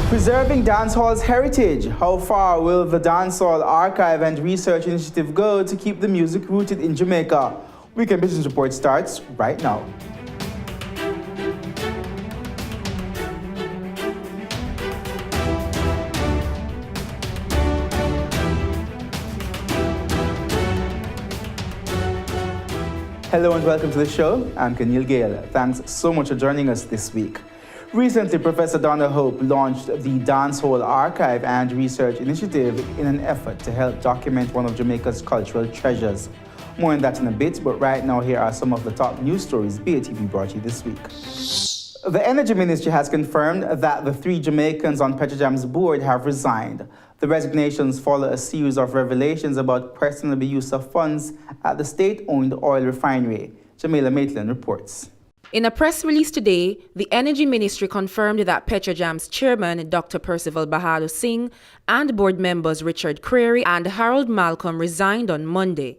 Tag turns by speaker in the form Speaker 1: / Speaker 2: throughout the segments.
Speaker 1: Preserving dancehall's heritage. How far will the Dancehall Archive and Research Initiative go to keep the music rooted in Jamaica? Weekend Business Report starts right now. Hello and welcome to the show. I'm Keneal Gale. Thanks so much for joining us this week. Recently, Professor Donna Hope launched the Dancehall Archive and Research Initiative in an effort to help document one of Jamaica's cultural treasures. More on that in a bit, but right now here are some of the top news stories BATV brought you this week. The Energy Ministry has confirmed that the 3 Jamaicans on Petrojam's board have resigned. The resignations follow a series of revelations about questionable use of funds at the state-owned oil refinery. Jamila Maitland reports.
Speaker 2: In a press release today, the Energy Ministry confirmed that Petrojam's chairman, Dr. Percival Bahadur Singh, and board members Richard Creary and Harold Malcolm resigned on Monday.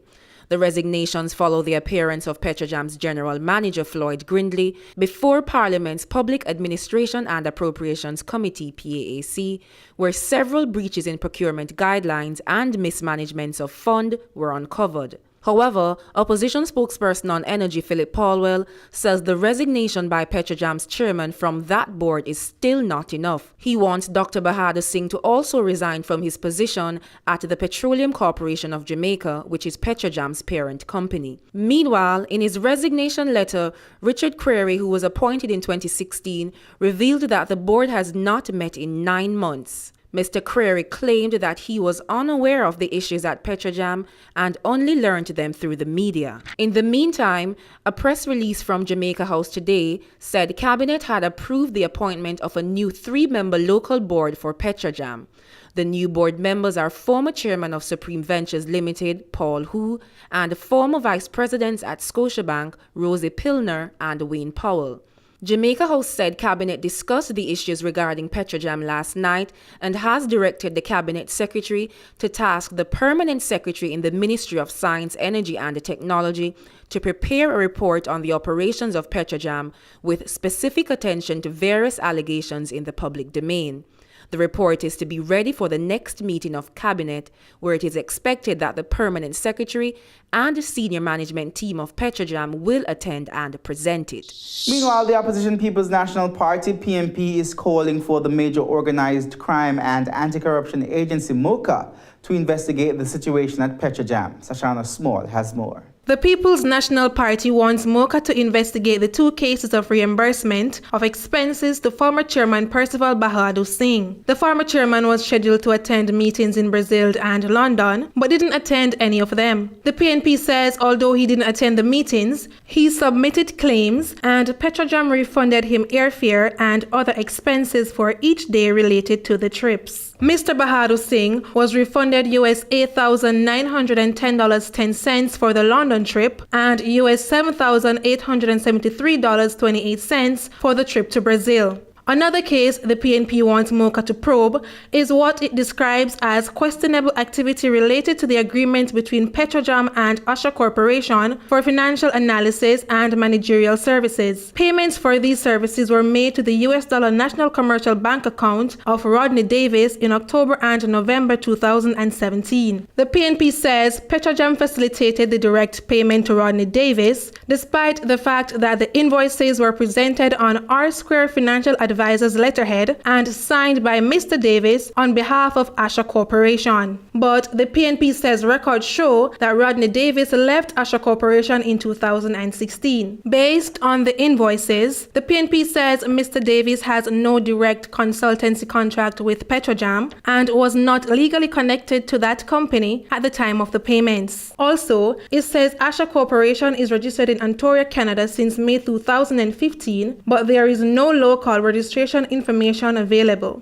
Speaker 2: The resignations follow the appearance of Petrojam's General Manager Floyd Grindley before Parliament's Public Administration and Appropriations Committee (PAAC), where several breaches in procurement guidelines and mismanagements of fund were uncovered. However, opposition spokesperson on energy Philip Paulwell says the resignation by Petrojam's chairman from that board is still not enough. He wants Dr. Bahadur Singh to also resign from his position at the Petroleum Corporation of Jamaica, which is Petrojam's parent company. Meanwhile, in his resignation letter, Richard Creary, who was appointed in 2016, revealed that the board has not met in 9 months. Mr. Creary claimed that he was unaware of the issues at Petrojam and only learned them through the media. In the meantime, a press release from Jamaica House today said Cabinet had approved the appointment of a new 3-member local board for Petrojam. The new board members are former chairman of Supreme Ventures Limited, Paul Hu, and former vice presidents at Scotiabank, Rosie Pilner and Wayne Powell. Jamaica House said Cabinet discussed the issues regarding Petrojam last night and has directed the Cabinet Secretary to task the Permanent Secretary in the Ministry of Science, Energy and Technology to prepare a report on the operations of Petrojam with specific attention to various allegations in the public domain. The report is to be ready for the next meeting of Cabinet, where it is expected that the Permanent Secretary and the senior management team of Petrojam will attend and present it.
Speaker 1: Meanwhile, the Opposition People's National Party, PNP, is calling for the Major Organized Crime and Anti-Corruption Agency, MOCA, to investigate the situation at Petrojam. Sashana Small has more.
Speaker 3: The People's National Party wants MOCA to investigate the 2 cases of reimbursement of expenses to former chairman Percival Bahadur Singh. The former chairman was scheduled to attend meetings in Brazil and London, but didn't attend any of them. The PNP says although he didn't attend the meetings, he submitted claims and Petrojam refunded him airfare and other expenses for each day related to the trips. Mr. Bahadur Singh was refunded US $8,910.10 for the London trip and US $7,873.28 for the trip to Brazil. Another case the PNP wants MOCA to probe is what it describes as questionable activity related to the agreement between Petrojam and Usher Corporation for financial analysis and managerial services. Payments for these services were made to the US dollar National Commercial Bank account of Rodney Davis in October and November 2017. The PNP says Petrojam facilitated the direct payment to Rodney Davis, despite the fact that the invoices were presented on R-Square Financial Advisor's letterhead and signed by Mr. Davis on behalf of Usher Corporation. But the PNP says records show that Rodney Davis left Usher Corporation in 2016. Based on the invoices, the PNP says Mr. Davis has no direct consultancy contract with Petrojam and was not legally connected to that company at the time of the payments. Also, it says Usher Corporation is registered in Ontario, Canada since May 2015, but there is no local registration information available.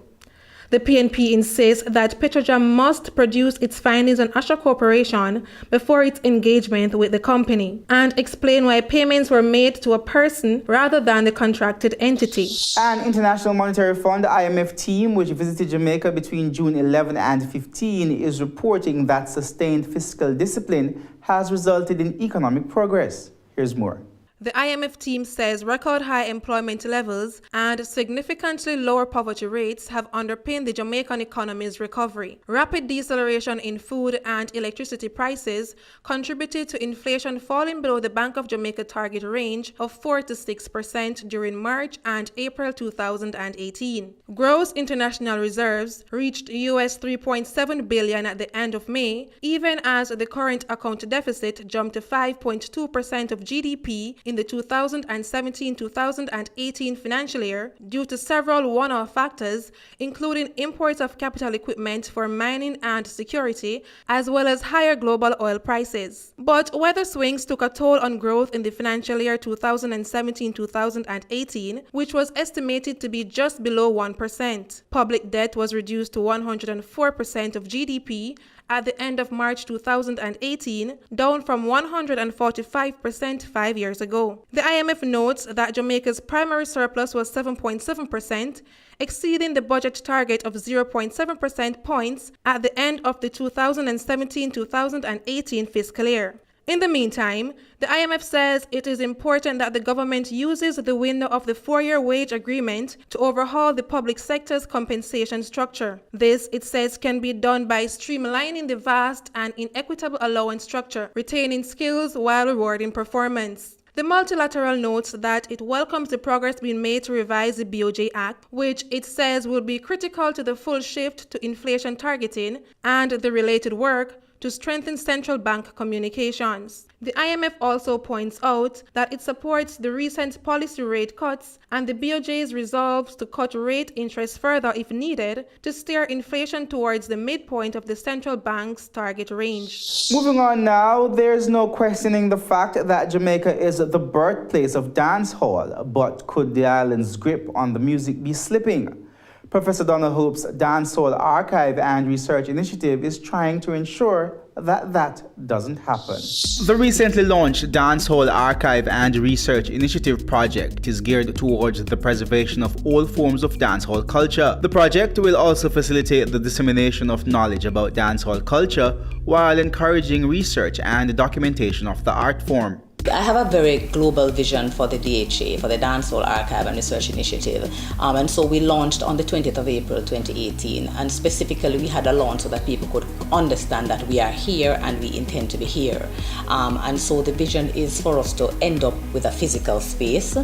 Speaker 3: The PNP insists that Petrojam must produce its findings on Usher Corporation before its engagement with the company and explain why payments were made to a person rather than the contracted entity.
Speaker 1: An International Monetary Fund IMF team which visited Jamaica between June 11 and 15 is reporting that sustained fiscal discipline has resulted in economic progress. Here's more.
Speaker 3: The IMF team says record high employment levels and significantly lower poverty rates have underpinned the Jamaican economy's recovery. Rapid deceleration in food and electricity prices contributed to inflation falling below the Bank of Jamaica target range of 4 to 6% during March and April 2018. Gross international reserves reached US $3.7 billion at the end of May, even as the current account deficit jumped to 5.2% of GDP in the 2017-2018 financial year due to several one-off factors, including imports of capital equipment for mining and security, as well as higher global oil prices. But weather swings took a toll on growth in the financial year 2017-2018, which was estimated to be just below 1%. Public debt was reduced to 104% of GDP at the end of March 2018, down from 145% 5 years ago. The IMF notes that Jamaica's primary surplus was 7.7%, exceeding the budget target of 0.7% points at the end of the 2017-2018 fiscal year. In the meantime, the IMF says it is important that the government uses the window of the 4-year wage agreement to overhaul the public sector's compensation structure. This, it says, can be done by streamlining the vast and inequitable allowance structure, retaining skills while rewarding performance. The multilateral notes that it welcomes the progress being made to revise the BOJ Act, which it says will be critical to the full shift to inflation targeting and the related work to strengthen central bank communications. The IMF also points out that it supports the recent policy rate cuts and the BOJ's resolve to cut rate interest further if needed to steer inflation towards the midpoint of the central bank's target range.
Speaker 1: Moving on now, there's no questioning the fact that Jamaica is the birthplace of dancehall, but could the island's grip on the music be slipping? Professor Donald Hope's Dancehall Archive and Research Initiative is trying to ensure that that doesn't happen. The recently launched Dancehall Archive and Research Initiative project is geared towards the preservation of all forms of dancehall culture. The project will also facilitate the dissemination of knowledge about dancehall culture while encouraging research and documentation of the art form.
Speaker 4: I have a very global vision for the DHA, for the Dancehall Archive and Research Initiative. And so we launched on the 20th of April 2018. And specifically, we had a launch so that people could understand that we are here and we intend to be here. And so the vision is for us to end up with a physical space.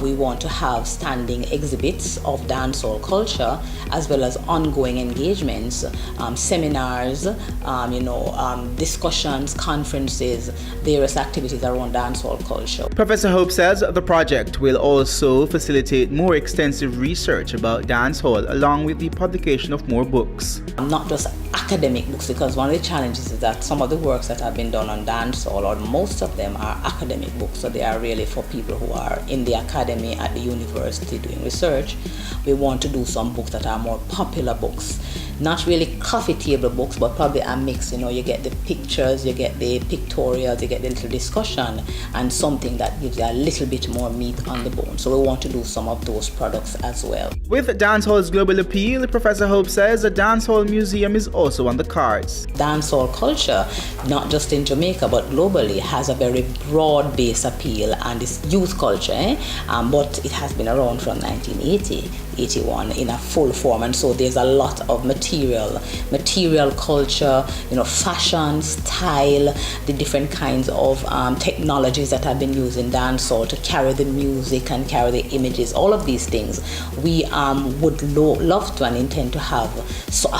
Speaker 4: We want to have standing exhibits of dancehall culture, as well as ongoing engagements, seminars, discussions, conferences, various activities around dancehall culture.
Speaker 1: Professor Hope says the project will also facilitate more extensive research about dancehall along with the publication of more books.
Speaker 4: Not just academic books, because one of the challenges is that some of the works that have been done on dancehall, or most of them, are academic books, so they are really for people who are in the academy at the university doing research. We want to do some books that are more popular books, not really coffee table books, but probably a mix. You get the pictures, you get the pictorials, you get the little discussion, and something that gives you a little bit more meat on the bone. So we want to do some of those products as well.
Speaker 1: With dancehall's global appeal, Professor Hope says a dancehall museum is also on the cards.
Speaker 4: Dancehall culture, not just in Jamaica but globally, has a very broad-based appeal, and it's youth culture, but it has been around from 1981 in a full form, and so there's a lot of material culture, fashion, style, the different kinds of technologies that have been used in dancehall to carry the music and carry the images. All of these things we would love to and intend to have a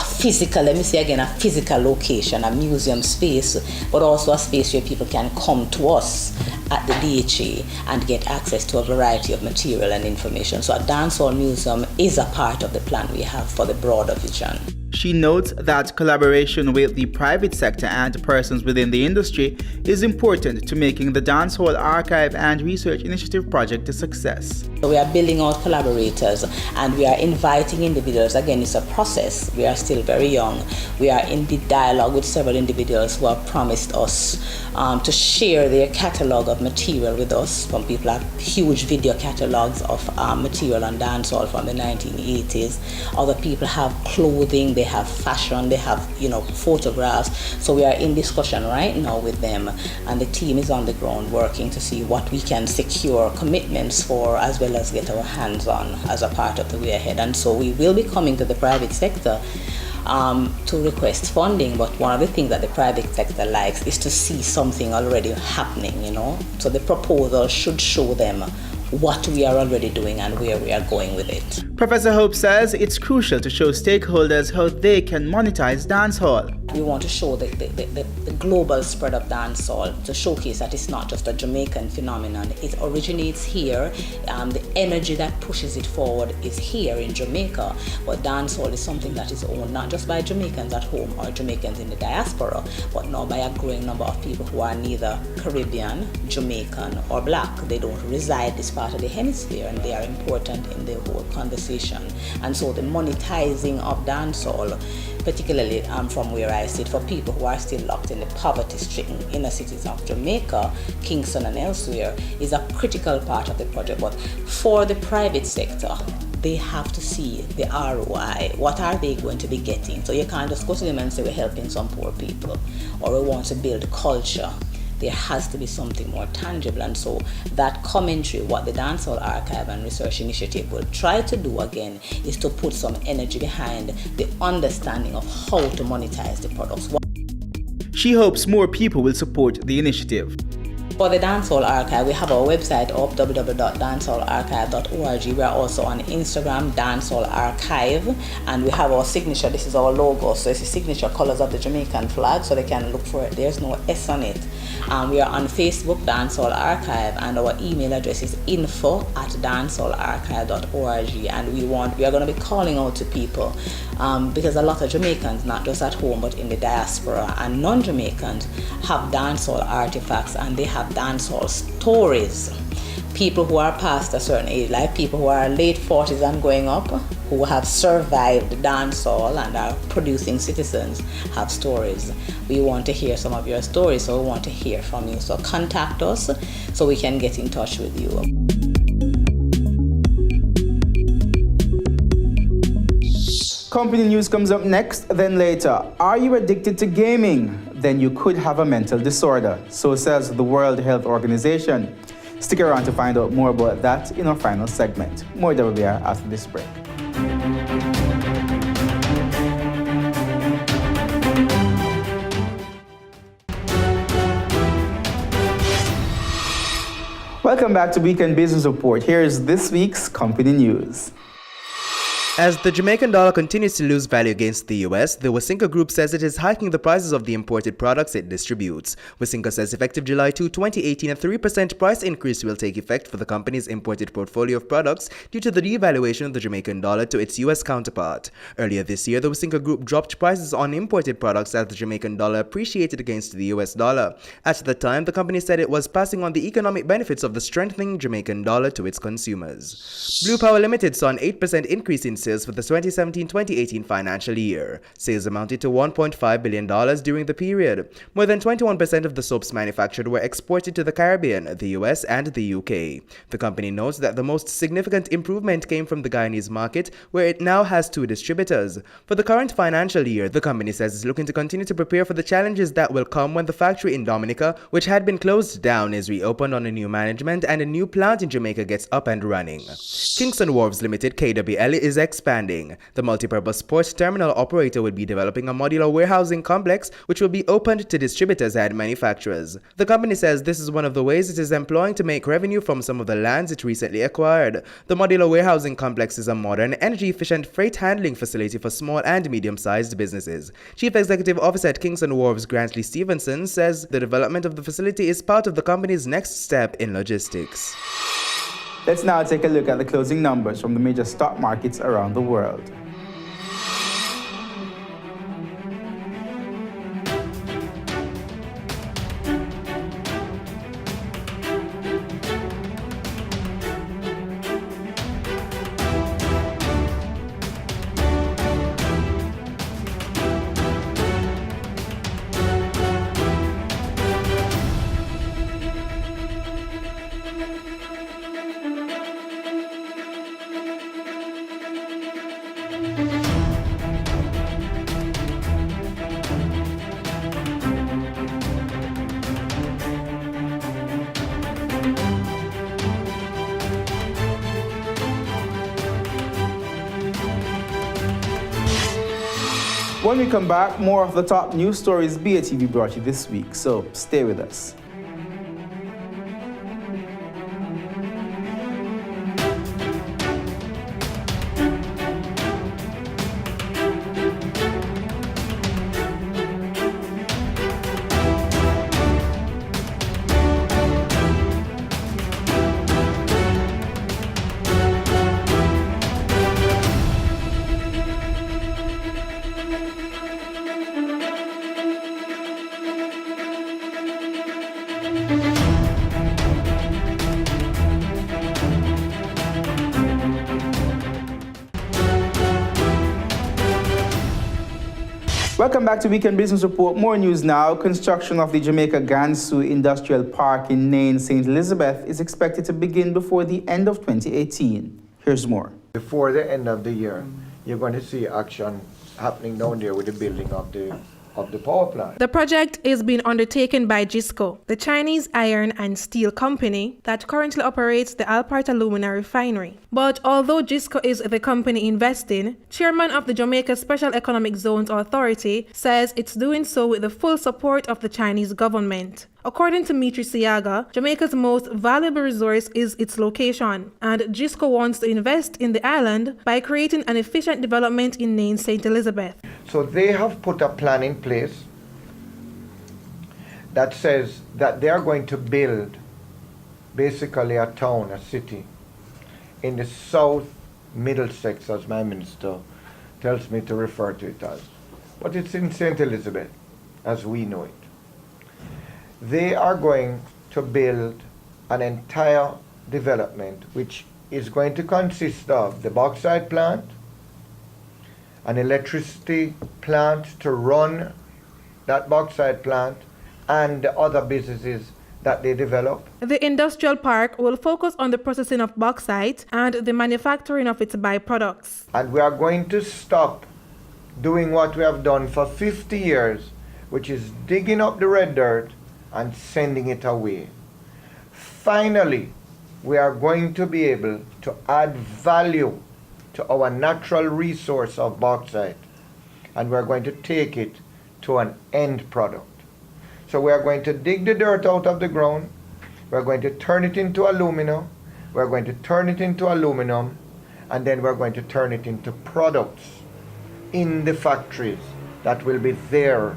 Speaker 4: physical, let me say again, a physical location, a museum space, but also a space where people can come to us at the DHA and get access to a variety of material and information. So a dancehall museum is a part of the plan we have for the broader vision.
Speaker 1: She notes that collaboration with the private sector and persons within the industry is important to making the Dancehall Archive and Research Initiative project a success.
Speaker 4: So we are building out collaborators and we are inviting individuals. Again, it's a process. We are still very young. We are in the dialogue with several individuals who have promised us to share their catalog of material with us. Some people have huge video catalogs of material on dancehall from the 1980s. Other people have clothing. They have fashion, they have, photographs. So we are in discussion right now with them, and the team is on the ground working to see what we can secure commitments for, as well as get our hands on as a part of the way ahead. And so we will be coming to the private sector to request funding, but one of the things that the private sector likes is to see something already happening, So the proposal should show them what we are already doing and where we are going with it.
Speaker 1: Professor Hope says it's crucial to show stakeholders how they can monetize dancehall.
Speaker 4: We want to show the global spread of dancehall, to showcase that it's not just a Jamaican phenomenon. It originates here. The energy that pushes it forward is here in Jamaica, but dancehall is something that is owned not just by Jamaicans at home or Jamaicans in the diaspora, but now by a growing number of people who are neither Caribbean, Jamaican, or Black. They don't reside this part of the hemisphere, and they are important in the whole conversation. And so the monetizing of dancehall, particularly from where I sit, for people who are still locked in the poverty-stricken inner cities of Jamaica, Kingston and elsewhere, is a critical part of the project. But for the private sector, they have to see the ROI. What are they going to be getting? So you can't just go to them and say we're helping some poor people, or we want to build culture. There has to be something more tangible, and so that commentary, what the Dancehall Archive and Research Initiative will try to do again, is to put some energy behind the understanding of how to monetize the products.
Speaker 1: She hopes more people will support the initiative.
Speaker 4: For the Dancehall Archive, we have our website up, www.dancehallarchive.org. We are also on Instagram, Dancehall Archive, and we have our signature. This is our logo, so it's the signature colors of the Jamaican flag, so they can look for it. There's no S on it. We are on Facebook, Dancehall Archive, and our email address is info@dancehallarchive.org. And we are going to be calling out to people because a lot of Jamaicans, not just at home but in the diaspora, and non-Jamaicans have dancehall artifacts, and they have dancehall stories. People who are past a certain age, like people who are late 40s and going up, who have survived dancehall and are producing citizens, have stories. We want to hear some of your stories, so we want to hear from you. So contact us so we can get in touch with you.
Speaker 1: Company news comes up next, then later. Are you addicted to gaming? Then you could have a mental disorder, so says the World Health Organization. Stick around to find out more about that in our final segment. More WBR after this break. Welcome back to Weekend Business Report. Here is this week's company news.
Speaker 5: As the Jamaican dollar continues to lose value against the US, the Wasinka Group says it is hiking the prices of the imported products it distributes. Wasinka says effective July 2, 2018, a 3% price increase will take effect for the company's imported portfolio of products due to the devaluation of the Jamaican dollar to its US counterpart. Earlier this year, the Wasinka Group dropped prices on imported products as the Jamaican dollar appreciated against the US dollar. At the time, the company said it was passing on the economic benefits of the strengthening Jamaican dollar to its consumers. Blue Power Limited saw an 8% increase in sales for the 2017-2018 financial year. Sales amounted to $1.5 billion during the period. More than 21% of the soaps manufactured were exported to the Caribbean, the US, and the UK. The company notes that the most significant improvement came from the Guyanese market, where it now has 2 distributors. For the current financial year, the company says it's looking to continue to prepare for the challenges that will come when the factory in Dominica, which had been closed down, is reopened on a new management and a new plant in Jamaica gets up and running. Kingston Wharves Limited, KWL, is expanding. The multipurpose port terminal operator will be developing a modular warehousing complex which will be opened to distributors and manufacturers. The company says this is one of the ways it is employing to make revenue from some of the lands it recently acquired. The modular warehousing complex is a modern, energy-efficient freight handling facility for small and medium-sized businesses. Chief Executive Officer at Kingston Wharves, Grantley Stevenson, says the development of the facility is part of the company's next step in logistics.
Speaker 1: Let's now take a look at the closing numbers from the major stock markets around the world. When we come back, more of the top news stories BATV brought you this week, so stay with us. Welcome back to Weekend Business Report. More news now. Construction of the Jamaica Gansu Industrial Park in Nain, St. Elizabeth is expected to begin before the end of 2018. Here's more.
Speaker 6: Before the end of the year, you're going to see action happening down there with the building of the power plant.
Speaker 3: The project is being undertaken by GISCO, the Chinese iron and steel company that currently operates the Alpart Alumina refinery. But although GISCO is the company investing, chairman of the Jamaica Special Economic Zones Authority says it's doing so with the full support of the Chinese government. According to Mitri Siaga, Jamaica's most valuable resource is its location, and GISCO wants to invest in the island by creating an efficient development in Nain, St. Elizabeth.
Speaker 6: So they have put a plan in place that says that they are going to build basically a town, a city, in the South Middlesex, as my minister tells me to refer to it as. But it's in St. Elizabeth, as we know it. They are going to build an entire development which is going to consist of the bauxite plant, an electricity plant to run that bauxite plant, and the other businesses that they develop.
Speaker 3: The industrial park will focus on the processing of bauxite and the manufacturing of its byproducts.
Speaker 6: And we are going to stop doing what we have done for 50 years, which is digging up the red dirt and sending it away. Finally, we are going to be able to add value to our natural resource of bauxite, and we're going to take it to an end product. So we are going to dig the dirt out of the ground, we're going to turn it into alumina, we're going to turn it into aluminum, and then we're going to turn it into products in the factories that will be there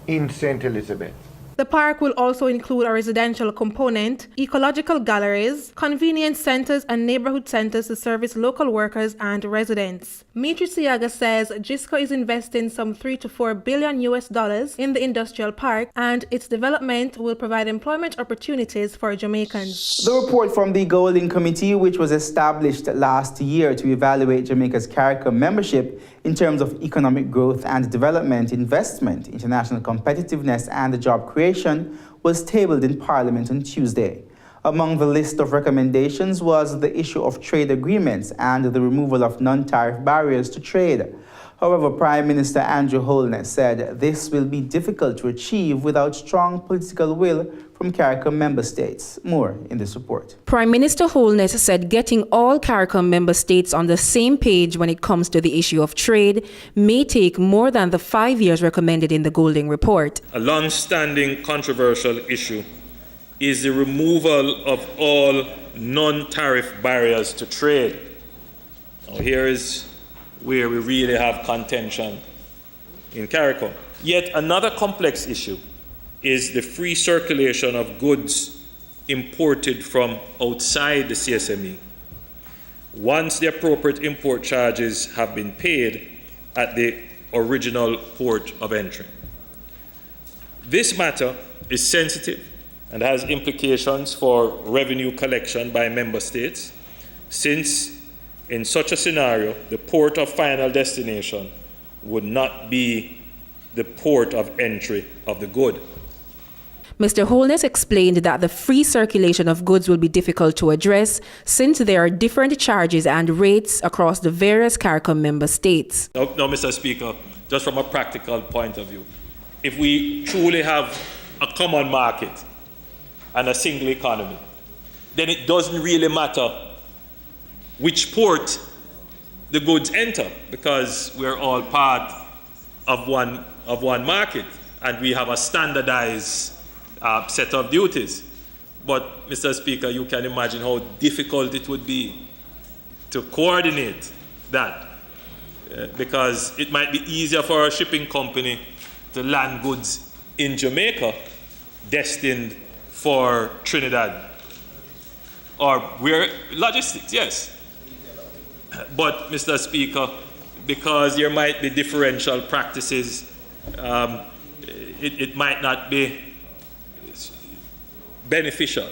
Speaker 6: in St. Elizabeth.
Speaker 3: The park will also include a residential component, ecological galleries, convenience centers, and neighborhood centers to service local workers and residents. Mitri Siaga says GISCO is investing some $3 to $4 billion in the industrial park, and its development will provide employment opportunities for Jamaicans.
Speaker 1: The report from the Golding Committee, which was established last year to evaluate Jamaica's CARICOM membership in terms of economic growth and development, investment, international competitiveness, and job creation, was tabled in Parliament on Tuesday. Among the list of recommendations was the issue of trade agreements and the removal of non-tariff barriers to trade. However, Prime Minister Andrew Holness said this will be difficult to achieve without strong political will from CARICOM member states. More in this report.
Speaker 2: Prime Minister Holness said getting all CARICOM member states on the same page when it comes to the issue of trade may take more than the 5 years recommended in the Golding Report.
Speaker 7: A long-standing controversial issue is the removal of all non-tariff barriers to trade. Now, here is where we really have contention in CARICOM. Yet another complex issue is the free circulation of goods imported from outside the CSME, once the appropriate import charges have been paid at the original port of entry. This matter is sensitive and has implications for revenue collection by member states, since in such a scenario, the port of final destination would not be the port of entry of the good.
Speaker 2: Mr. Holness explained that the free circulation of goods will be difficult to address since there are different charges and rates across the various CARICOM member states.
Speaker 7: Now, Mr. Speaker, just from a practical point of view, if we truly have a common market and a single economy, then it doesn't really matter which port the goods enter, because we're all part of one market, and we have a standardized set of duties. But, Mr. Speaker, you can imagine how difficult it would be to coordinate that, because it might be easier for a shipping company to land goods in Jamaica destined for Trinidad, or where logistics, yes. But, Mr. Speaker, because there might be differential practices, it might not be beneficial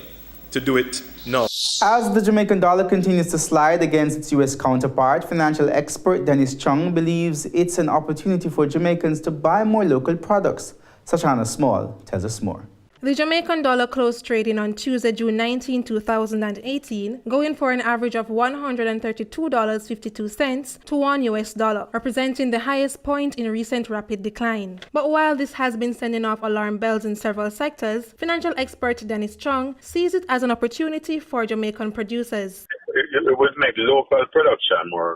Speaker 7: to do it now.
Speaker 1: As the Jamaican dollar continues to slide against its U.S. counterpart, financial expert Dennis Chung believes it's an opportunity for Jamaicans to buy more local products. Sashana Small tells us more.
Speaker 3: The Jamaican dollar closed trading on Tuesday, June 19, 2018, going for an average of $132.52 to $1, representing the highest point in recent rapid decline. But while this has been sending off alarm bells in several sectors, financial expert Dennis Chung sees it as an opportunity for Jamaican producers.
Speaker 8: It would make local production more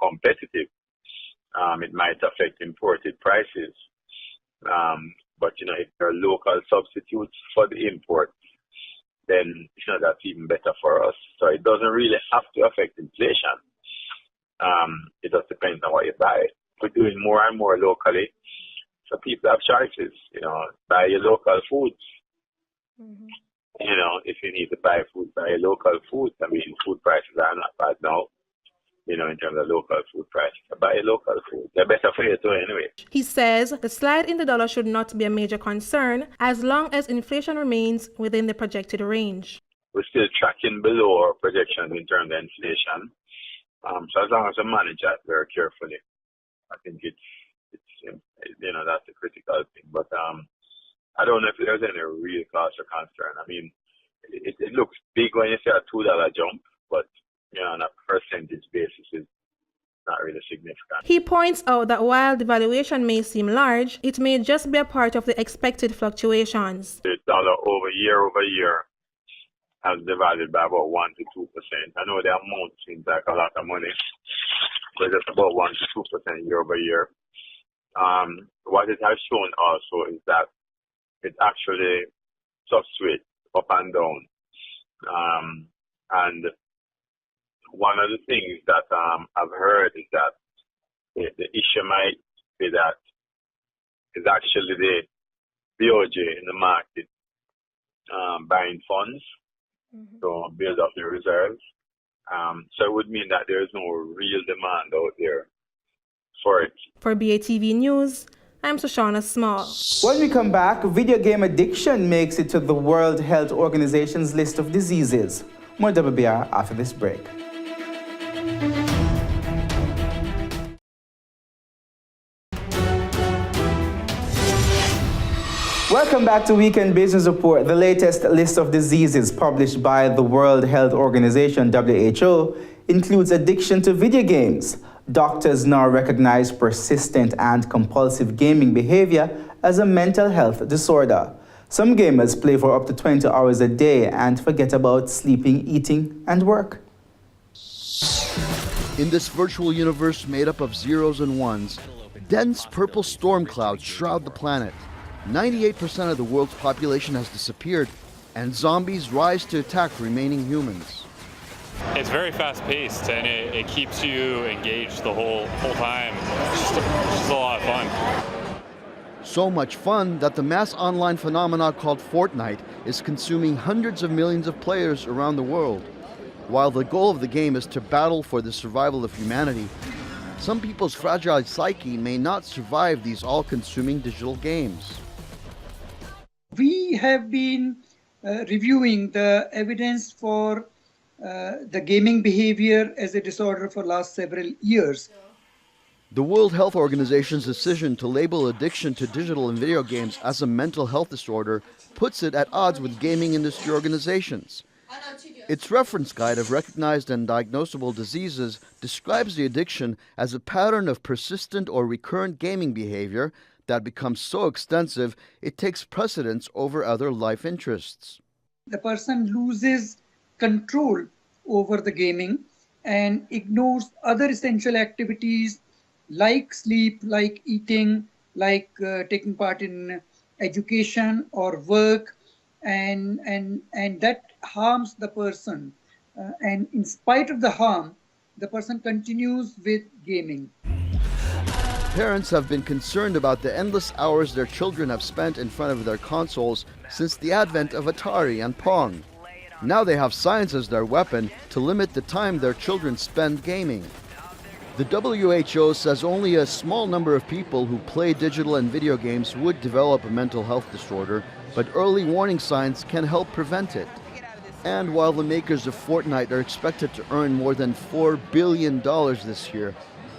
Speaker 8: competitive. It might affect imported prices. But, if there are local substitutes for the import, then, that's even better for us. So it doesn't really have to affect inflation. It just depends on what you buy. We're doing more and more locally, so people have choices. Buy your local foods. Mm-hmm. If you need to buy food, buy your local food. I mean, food prices are not bad now. In terms of local food prices. Buy local food. They're better for you too anyway.
Speaker 3: He says the slide in the dollar should not be a major concern as long as inflation remains within the projected range.
Speaker 8: We're still tracking below our projections in terms of inflation. So as long as we manage that very carefully, I think it's that's a critical thing. But I don't know if there's any real cause for concern. I mean, it looks big when you say a $2 jump, but on a percentage basis is not really significant.
Speaker 3: He points out that while the valuation may seem large, it may just be a part of the expected fluctuations.
Speaker 8: The dollar over year has devalued by about 1 to 2%. I know the amount seems like a lot of money, but it's about 1 to 2% year over year. What it has shown also is that it actually fluctuates up and down. And one of the things that I've heard is that the issue might be that it's actually the BOJ in the market buying funds, so build up the reserves. So it would mean that there is no real demand out there for it.
Speaker 3: For BATV News, I'm Sashana Small.
Speaker 1: When we come back, video game addiction makes it to the World Health Organization's list of diseases. More WBR after this break. Welcome back to Weekend Business Report. The latest list of diseases published by the World Health Organization, WHO, includes addiction to video games. Doctors now recognize persistent and compulsive gaming behavior as a mental health disorder. Some gamers play for up to 20 hours a day and forget about sleeping, eating, and work.
Speaker 9: In this virtual universe made up of zeros and ones, dense purple storm clouds shroud the planet. 98% of the world's population has disappeared, and zombies rise to attack remaining humans.
Speaker 10: It's very fast-paced, and it keeps you engaged the whole time. It's just a lot of fun.
Speaker 9: So much fun that the mass online phenomenon called Fortnite is consuming hundreds of millions of players around the world. While the goal of the game is to battle for the survival of humanity, some people's fragile psyche may not survive these all-consuming digital games.
Speaker 11: We have been reviewing the evidence for the gaming behavior as a disorder for last several years.
Speaker 9: The World Health Organization's decision to label addiction to digital and video games as a mental health disorder puts it at odds with gaming industry organizations. Its reference guide of recognized and diagnosable diseases describes the addiction as a pattern of persistent or recurrent gaming behavior that becomes so extensive it takes precedence over other life interests.
Speaker 11: The person loses control over the gaming and ignores other essential activities like sleep, like eating, like taking part in education or work, and that harms the person. And in spite of the harm, the person continues with gaming.
Speaker 9: Parents have been concerned about the endless hours their children have spent in front of their consoles since the advent of Atari and Pong. Now they have science as their weapon to limit the time their children spend gaming. The WHO says only a small number of people who play digital and video games would develop a mental health disorder, but early warning signs can help prevent it. And while the makers of Fortnite are expected to earn more than $4 billion this year,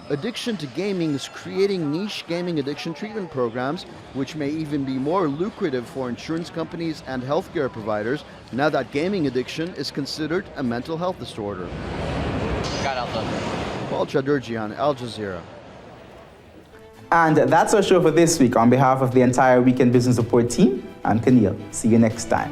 Speaker 9: addiction to gaming is creating niche gaming addiction treatment programs, which may even be more lucrative for insurance companies and healthcare providers now that gaming addiction is considered a mental health disorder. Paul Chadurjian, Al Jazeera.
Speaker 1: And that's our show for this week. On behalf of the entire Weekend Business Report team, I'm Keneal. See you next time.